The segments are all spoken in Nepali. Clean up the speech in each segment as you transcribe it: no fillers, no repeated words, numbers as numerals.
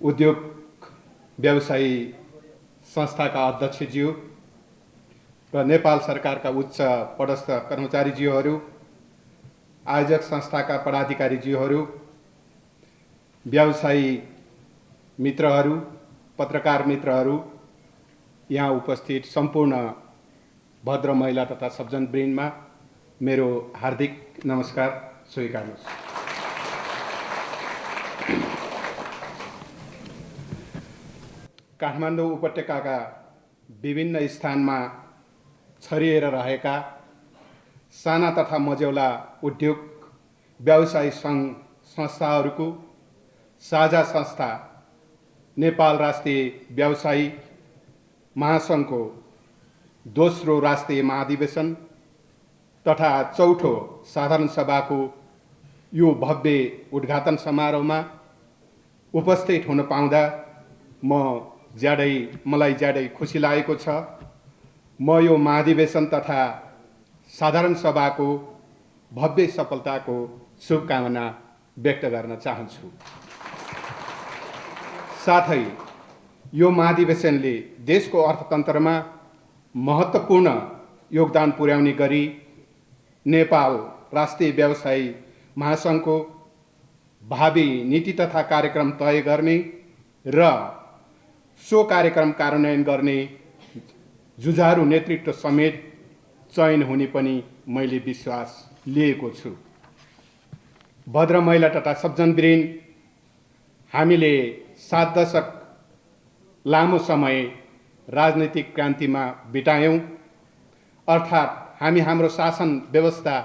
उद्योग व्यवसायी संस्थाका अध्यक्षज्यू र नेपाल सरकारका उच्च पदस्थ कर्मचारीज्यूहरू, आयोजक संस्थाका पदाधिकारीज्यूहरू, व्यवसायी मित्रहरू, पत्रकार मित्रहरू, यहाँ उपस्थित सम्पूर्ण भद्र महिला तथा सज्जनवृन्दमा मेरो हार्दिक नमस्कार स्वीकार्नुहोस्। काठमाडौँ उपत्यकाका विभिन्न स्थानमा छरिएर रहेका साना तथा मझौला उद्योग व्यवसायी सङ्घ संस्थाहरूको साझा संस्था नेपाल राष्ट्रिय व्यवसायी महासङ्घको दोस्रो राष्ट्रिय महाधिवेशन तथा चौथो साधारण सभाको यो भव्य उद्घाटन समारोहमा उपस्थित हुन पाउँदा मलाई ज्यादै खुसी लागेको छ। म यो महाधिवेशन तथा साधारण सभाको भव्य सफलताको शुभकामना व्यक्त गर्न चाहन्छु। साथै यो महाधिवेशनले देशको अर्थतन्त्रमा महत्त्वपूर्ण योगदान पुर्याउने गरी नेपाल राष्ट्रिय व्यवसायी महासङ्घको भावी नीति तथा कार्यक्रम तय गर्ने र सो कार्यक्रम कार्यान्वयन गर्ने जुझारु नेतृत्व समेत चयन हुने पनि मैले विश्वास लिएको छु। भद्र महिला तथा सज्जनवृन्द, हामीले 7 दशक लामो समय राजनीतिक क्रान्तिमा बितायौँ, अर्थात् हामी हाम्रो शासन व्यवस्था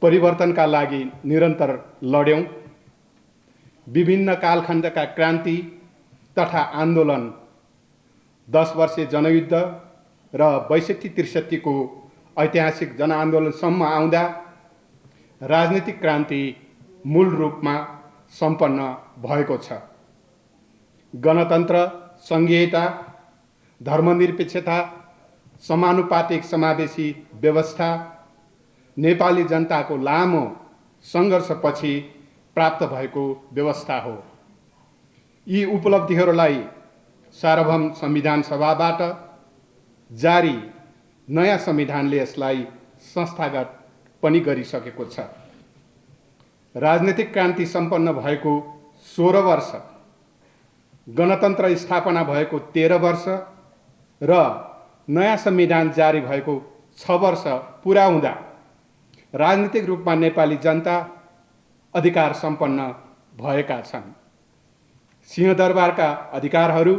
परिवर्तनका लागि निरन्तर लड्यौँ। विभिन्न कालखण्डका क्रान्ति तथा आन्दोलन, 10 वर्षे जनयुद्ध र 62-63 को ऐतिहासिक जनआन्दोलनसम्म आउँदा राजनीतिक क्रान्ति मूल रूपमा सम्पन्न भएको छ। गणतन्त्र, सङ्घीयता, धर्मनिरपेक्षता, समानुपातिक समावेशी व्यवस्था नेपाली जनताको लामो सङ्घर्षपछि प्राप्त भएको व्यवस्था हो। यी उपलब्धिहरूलाई सार्वभौम संविधान सभाबाट जारी नयाँ संविधानले यसलाई संस्थागत पनि गरिसकेको छ। राजनीतिक क्रान्ति सम्पन्न भएको 16 वर्ष, गणतन्त्र स्थापना भएको 13 वर्ष र नयाँ संविधान जारी भएको 6 वर्ष पुरा हुँदा राजनीतिक रूपमा नेपाली जनता अधिकार सम्पन्न भएका छन्। सिंहदरबारका अधिकारहरू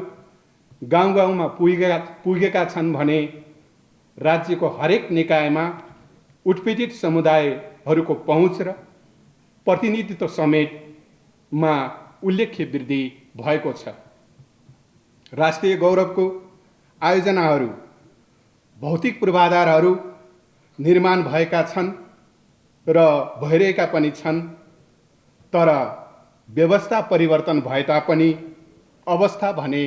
गाउँ गाउँमा पुगेका छन् भने राज्यको हरेक निकायमा उत्पीडित समुदायहरूको पहुँच र प्रतिनिधित्व समेतमा उल्लेख्य वृद्धि भएको छ। राष्ट्रिय गौरवको आयोजनाहरू, भौतिक पूर्वाधारहरू निर्माण भएका छन् र भइरहेका पनि छन्, तर व्यवस्था परिवर्तन भए तापनि अवस्था भने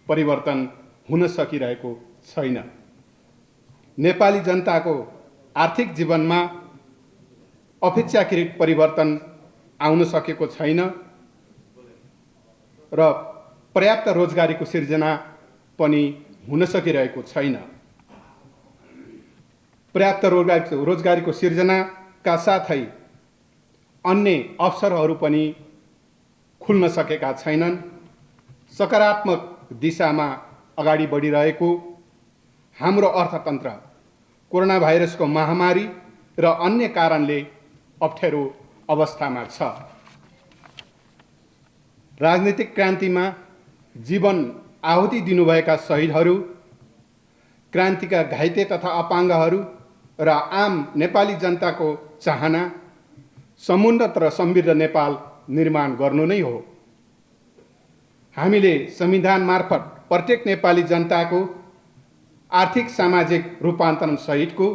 परिवर्तन हुन सकिरहेको छैन। नेपाली जनताको आर्थिक जीवनमा अपेक्षाकृत परिवर्तन आउन सकेको छैन र पर्याप्त रोजगारीको सिर्जना पनि हुन सकिरहेको छैन। पर्याप्त रोजगारीको सिर्जनाका साथै अन्य अवसरहरू पनि खुल्न सकेका छैनन्। सकारात्मक दिशामा अगाडि बढिरहेको हाम्रो अर्थतन्त्र कोरोना भाइरसको महामारी र अन्य कारणले अप्ठ्यारो अवस्थामा छ। राजनीतिक क्रान्तिमा जीवन आहुति दिनुभएका शहीदहरू, क्रान्तिका घाइते तथा अपाङ्गहरू र आम नेपाली जनताको चाहना समुन्नत र समृद्ध नेपाल निर्माण गर्नु नै हो। हामीले संविधान मार्फत प्रत्येक नेपाली जनताको आर्थिक सामाजिक रूपान्तरण सहितको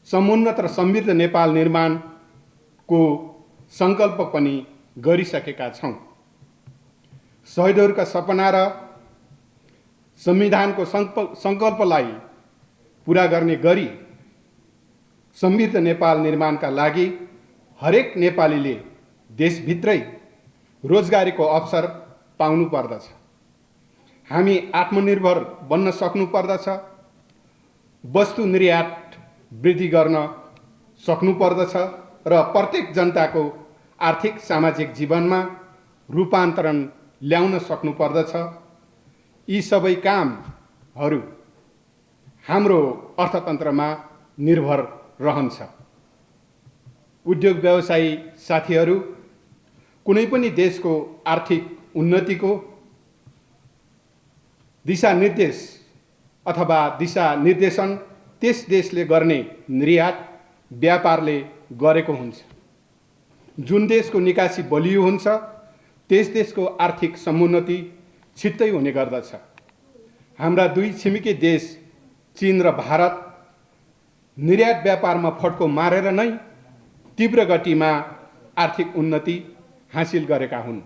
समुन्नत र समृद्ध नेपाल निर्माणको सङ्कल्प पनि गरिसकेका छौँ। शहीदहरूका सपना र संविधानको सङ्कल्पलाई पुरा गर्ने गरी समृद्ध नेपाल निर्माणका लागि हरेक नेपालीले देशभित्रै रोजगारीको अवसर पाउनु पर्दछ। हामी आत्मनिर्भर बन्न सक्नु पर्दछ। वस्तु निर्यात वृद्धि गर्न सक्नु पर्दछ र प्रत्येक जनताको आर्थिक सामाजिक जीवनमा रूपान्तरण ल्याउन सक्नु पर्दछ। यी सबै कामहरू हाम्रो अर्थतन्त्रमा निर्भर रहन्छ। उद्योग व्यवसायी साथीहरू, कुनै पनि देशको आर्थिक उन्नतिको दिशानिर्देश अथवा दिशानिर्देशन त्यस देशले गर्ने निर्यात व्यापारले गरेको हुन्छ। जुन देशको निकासी बलियो हुन्छ त्यस देशको आर्थिक समुन्नति छिट्टै हुने गर्दछ। हाम्रा दुई छिमेकी देश चीन र भारत निर्यात व्यापारमा फड्को मारेर नै तीव्र गतिमा आर्थिक उन्नति हासिल गरेका हुन्।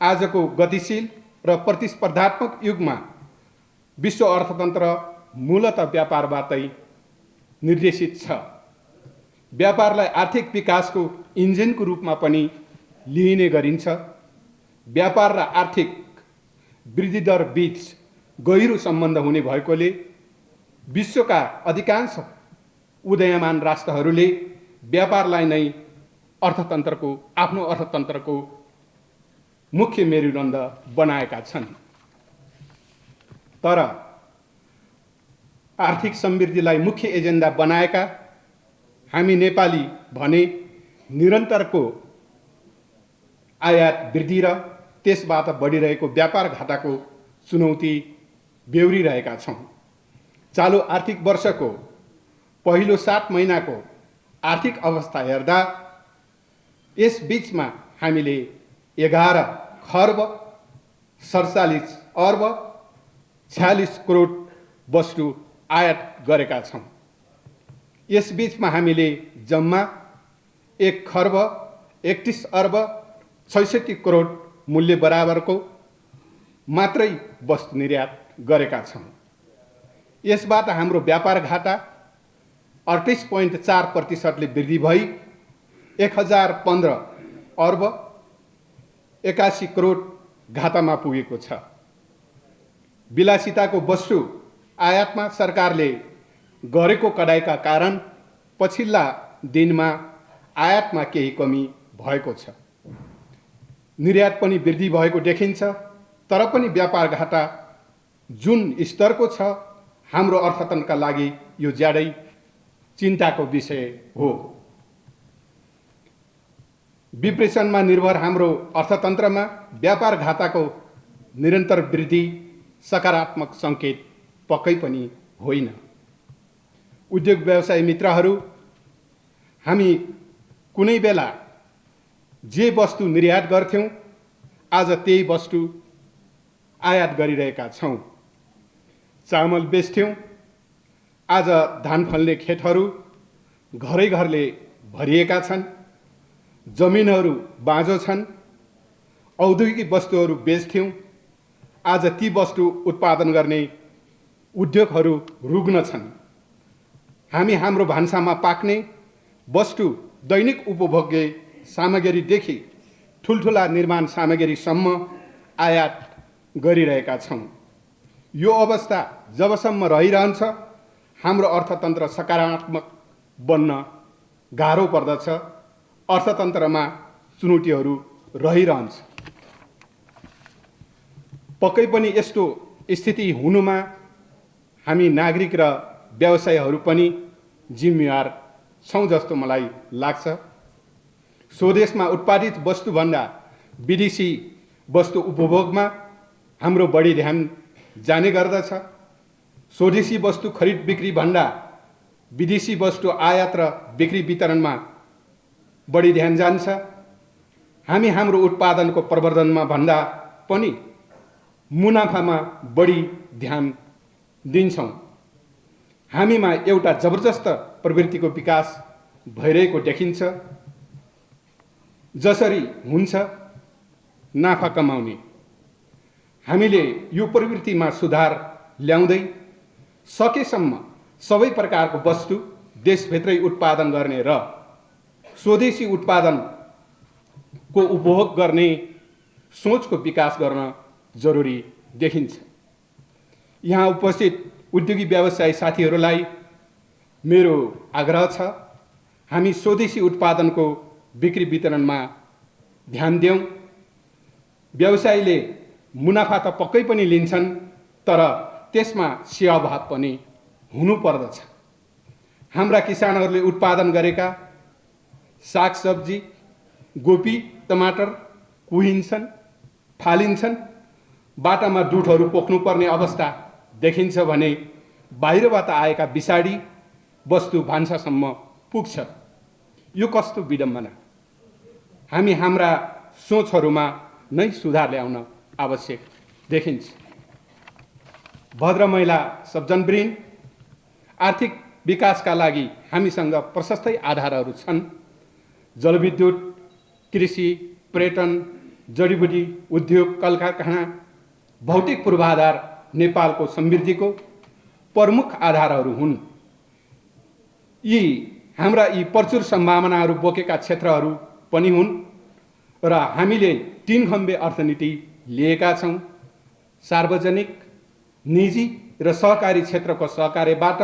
आजको गतिशील र प्रतिस्पर्धात्मक युगमा विश्व अर्थतन्त्र मूलतः व्यापारबाटै निर्देशित छ। व्यापारलाई आर्थिक विकासको इन्जिनको रूपमा पनि लिइने गरिन्छ। व्यापार र आर्थिक वृद्धि दर बीच गहिरो सम्बन्ध हुने भएकोले विश्वका अधिकांश उदयमान राष्ट्रहरूले व्यापारलाई नै आफ्नो अर्थतन्त्रको मुख्य मेरुदण्ड बनाएका छन्। तर आर्थिक समृद्धिलाई मुख्य एजेन्डा बनाएका हामी नेपाली भने निरन्तरको आयात वृद्धि र त्यसबाट बढिरहेको व्यापार घाटाको चुनौती बेहोरिरहेका छौँ। चालु आर्थिक वर्षको पहिलो 7 महिनाको आर्थिक अवस्था हेर्दा यस बीचमा हामीले 11 खर्ब 47 अर्ब 46 करोड वस्तु आयात गरेका छौँ। यस बीचमा हामीले जम्मा 1 खर्ब 31 अर्ब 66 करोड मूल्य बराबरको मात्रै वस्तु निर्यात गरेका छौँ। यसबाट हाम्रो व्यापार घाटा 38.4% वृद्धि भई 1015 अर्ब 81 करोड घाटामा पुगेको छ। विलासिताको वस्तु आयातमा सरकारले गरेको कडाइका कारण पछिल्ला दिनमा आयातमा केही कमी भएको छ। निर्यात पनि वृद्धि भएको देखिन्छ, तर पनि व्यापार घाटा जुन स्तरको छ हाम्रो अर्थतन्त्रका लागि यो ज्यादै चिन्ताको विषय हो। विप्रेषणमा निर्भर हाम्रो अर्थतन्त्रमा व्यापार घाटाको निरन्तर वृद्धि सकारात्मक सङ्केत पक्कै पनि होइन। उद्योग व्यवसाय मित्रहरू, हामी कुनै बेला जे वस्तु निर्यात गर्थ्यौँ आज त्यही वस्तु आयात गरिरहेका छौँ। चामल बेच्थ्यौँ, आज धान फल्ने खेतहरू घरै घरले भरिएका छन्। जमिनहरू बाँझो छन्। औद्योगिक वस्तुहरू बेच्थ्यौँ, आज ती वस्तु उत्पादन गर्ने उद्योगहरू रुग्न छन्। हामी हाम्रो भान्सामा पाक्ने वस्तु दैनिक उपभोग्य सामग्रीदेखि ठुल्ठुला निर्माण सामग्रीसम्म आयात गरिरहेका छौँ। यो अवस्था जबसम्म रहिरहन्छ हाम्रो अर्थतन्त्र सकारात्मक बन्न गाह्रो पर्दछ। अर्थतन्त्रमा चुनौतीहरू रहिरहन्छ। पक्कै पनि यस्तो स्थिति हुनुमा हामी नागरिक र व्यवसायीहरू पनि जिम्मेवार छौँ जस्तो मलाई लाग्छ। स्वदेशमा उत्पादित वस्तुभन्दा विदेशी वस्तु उपभोगमा हाम्रो बढी ध्यान जाने गर्दछ। स्वदेशी वस्तु खरिद बिक्री भन्दा विदेशी वस्तु आयात र बिक्री वितरणमा बढी ध्यान जान्छ। हामी हाम्रो उत्पादनको प्रवर्धनमा भन्दा पनि मुनाफामा बढी ध्यान दिन्छौँ। हामीमा एउटा जबरजस्त प्रवृत्तिको विकास भइरहेको देखिन्छ। जसरी हुन्छ नाफा कमाउने। हामीले यो प्रवृत्तिमा सुधार ल्याउँदै सकेसम्म सबै प्रकारको वस्तु देशभित्रै उत्पादन गर्ने र स्वदेशी उत्पादनको उपभोग गर्ने सोचको विकास गर्न जरुरी देखिन्छ। यहाँ उपस्थित उद्योगी व्यवसायी साथीहरूलाई मेरो आग्रह छ, हामी स्वदेशी उत्पादनको बिक्री वितरणमा ध्यान दियौँ। व्यवसायीले मुनाफा त पक्कै पनि लिन्छन्, तर त्यसमा सेवाभाव पनि हुनुपर्दछ। हाम्रा किसानहरूले उत्पादन गरेका सागसब्जी, गोपी, टमाटर कुहिन्छन्, फालिन्छन्, बाटामा दुधहरू पोख्नुपर्ने अवस्था देखिन्छ भने बाहिरबाट आएका विषादी वस्तु भान्सासम्म पुग्छ। यो कस्तो विडम्बना! हामी हाम्रा सोचहरूमा नै सुधार ल्याउन आवश्यक देखिन्छ। भद्र महिला सब्जनवृन्द, आर्थिक विकासका लागि हामीसँग प्रशस्तै आधारहरू छन्। जलविद्युत, कृषि, पर्यटन, जडीबुटी उद्योग, कल कारखाना, भौतिक पूर्वाधार नेपालको समृद्धिको प्रमुख आधारहरू हुन्। हाम्रा यी प्रचुर सम्भावनाहरू बोकेका क्षेत्रहरू पनि हुन् र हामीले 3 खम्बे अर्थनीति लिएका छौँ। सार्वजनिक, निजी र सहकारी क्षेत्रको सहकार्यबाट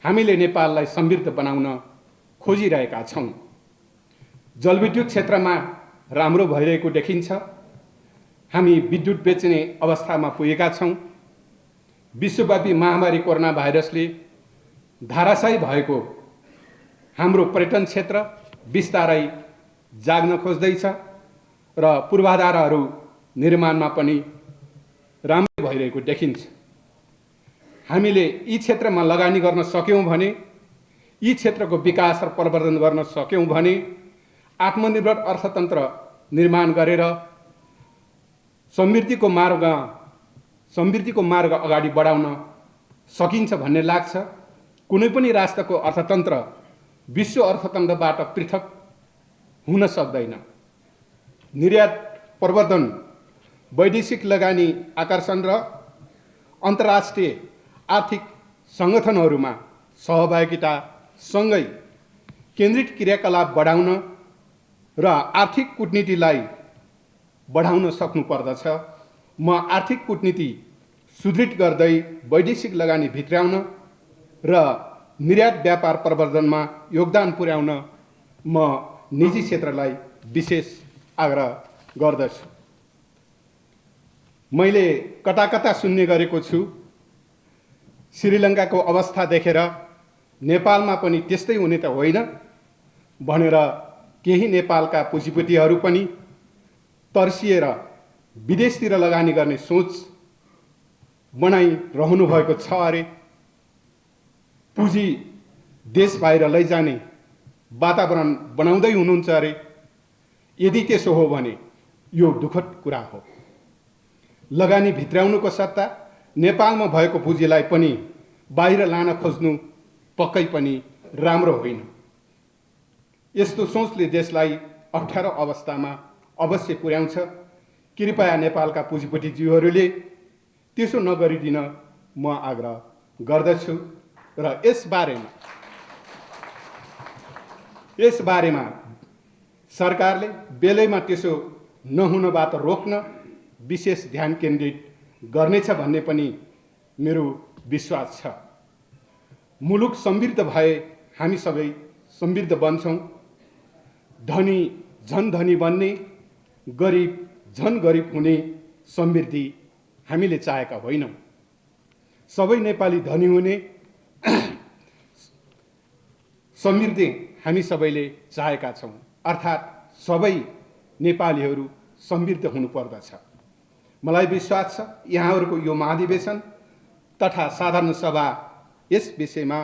हामीले नेपाललाई समृद्ध बनाउन खोजिरहेका छौँ। जलविद्युत क्षेत्रमा राम्रो भइरहेको देखिन्छ। हामी विद्युत बेच्ने अवस्थामा पुगेका छौँ। विश्वव्यापी महामारी कोरोना भाइरसले धाराशायी भएको हाम्रो पर्यटन क्षेत्र बिस्तारै जाग्न खोज्दैछ र पूर्वाधारहरू निर्माणमा पनि राम्रो भइरहेको देखिन्छ। हामीले यी क्षेत्रमा लगानी गर्न सक्यौँ भने, यी क्षेत्रको विकास र प्रवर्धन गर्न सक्यौँ भने आत्मनिर्भर अर्थतन्त्र निर्माण गरेर समृद्धिको मार्ग अगाडि बढाउन सकिन्छ भन्ने लाग्छ। कुनै पनि राष्ट्रको अर्थतन्त्र विश्व अर्थतन्त्रबाट पृथक हुन सक्दैन। निर्यात प्रवर्धन, वैदेशिक लगानी आकर्षण र अन्तर्राष्ट्रिय आर्थिक सङ्गठनहरूमा सहभागिता सँगै केन्द्रित क्रियाकलाप बढाउन र आर्थिक कूटनीतिलाई बढाउन सक्नुपर्दछ। म आर्थिक कूटनीति सुदृढ गर्दै वैदेशिक लगानी भित्र्याउन र निर्यात व्यापार प्रवर्धनमा योगदान पुर्याउन म निजी क्षेत्रलाई विशेष आग्रह गर्दछु। मैले कता कता सुन्ने गरेको छु, श्रीलङ्काको अवस्था देखेर नेपालमा पनि त्यस्तै हुने त होइन भनेर केही नेपालका पुँजीपतिहरू पनि तर्सिएर विदेशतिर लगानी गर्ने सोच बनाइरहनु भएको छ अरे। पुँजी देश बाहिर लैजाने वातावरण बनाउँदै हुनुहुन्छ अरे। यदि त्यसो हो भने यो दुःखद कुरा हो। लगानी भित्र्याउनुको सट्टा नेपालमा भएको पुँजीलाई पनि बाहिर लान खोज्नु पक्कै पनि राम्रो होइन। यस्तो सोचले देशलाई अप्ठ्यारो अवस्थामा अवश्य पुर्याउँछ। कृपया नेपालका पुँजीपतिज्यूहरूले त्यसो नगरिदिन म आग्रह गर्दछु र यसबारेमा सरकारले बेलैमा त्यसो नहुनबाट रोक्न विशेष ध्यान केन्द्रित गर्नेछ भन्ने पनि मेरो विश्वास छ। मुलुक समृद्ध भए हामी सबै समृद्ध बन्छौँ। धनी झन धनी बन्ने, गरिब झन गरिब हुने समृद्धि हामीले चाहेका होइनौँ। सबै नेपाली धनी हुने समृद्धि हामी सबैले चाहेका छौँ। अर्थात् सबै नेपालीहरू समृद्ध हुनुपर्दछ। मलाई विश्वास छ यहाँहरूको यो महाधिवेशन तथा साधारण सभा यस विषयमा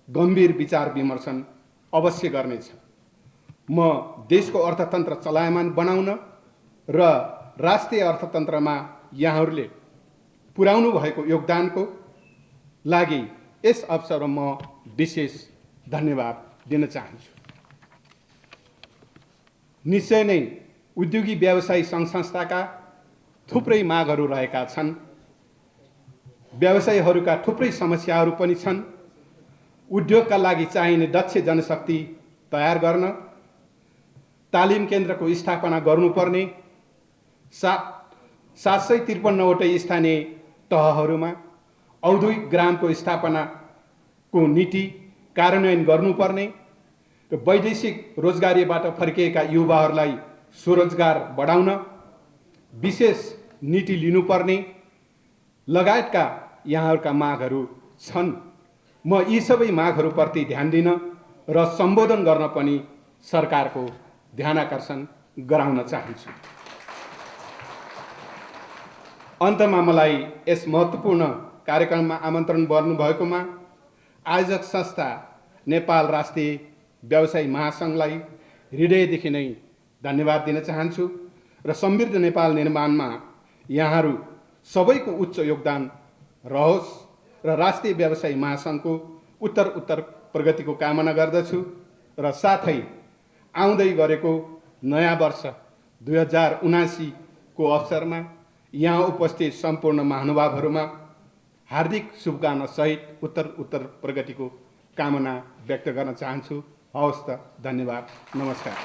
गम्भीर विचार विमर्शन अवश्य गर्नेछ। म देशको अर्थतन्त्र चलायमान बनाउन र राष्ट्रिय अर्थतन्त्रमा यहाँहरूले पुर्याउनु भएको योगदानको लागि यस अवसरमा म विशेष धन्यवाद दिन चाहन्छु। निश्चय नै उद्योगी व्यवसायी सङ्घ संस्थाका थुप्रै मागहरू रहेका छन्। व्यवसायीहरूका थुप्रै समस्याहरू पनि छन्। उद्योगका लागि चाहिने दक्ष जनशक्ति तयार गर्न, तालिम केन्द्रको स्थापना गर्नुपर्ने, 753वटै स्थानीय तहहरूमा औद्योगिक ग्रामको स्थापनाको नीति कार्यान्वयन गर्नुपर्ने र वैदेशिक रोजगारीबाट फर्किएका युवाहरूलाई स्वरोजगार बढाउन विशेष नीति लिनुपर्ने लगायतका यहाँहरूका मागहरू छन्। म यी सबै मागहरूप्रति ध्यान दिन र सम्बोधन गर्न पनि सरकारको ध्यानाकर्षण गराउन चाहन्छु। अन्तमा मलाई यस महत्त्वपूर्ण कार्यक्रममा आमन्त्रण गर्नुभएकोमा आयोजक संस्था नेपाल राष्ट्रिय व्यवसायी महासङ्घलाई हृदयदेखि नै धन्यवाद दिन चाहन्छु र समृद्ध नेपाल निर्माणमा यहाँहरू सबैको उच्च योगदान रहोस् र राष्ट्रिय व्यवसायी महासङ्घको उत्तर प्रगतिको कामना गर्दछु र साथै आउँदै गरेको नयाँ वर्ष 2079 को अवसरमा यहाँ उपस्थित सम्पूर्ण महानुभावहरूमा हार्दिक शुभकामना सहित उत्तर प्रगतिको कामना व्यक्त गर्न चाहन्छु। हवस् त, धन्यवाद, नमस्कार।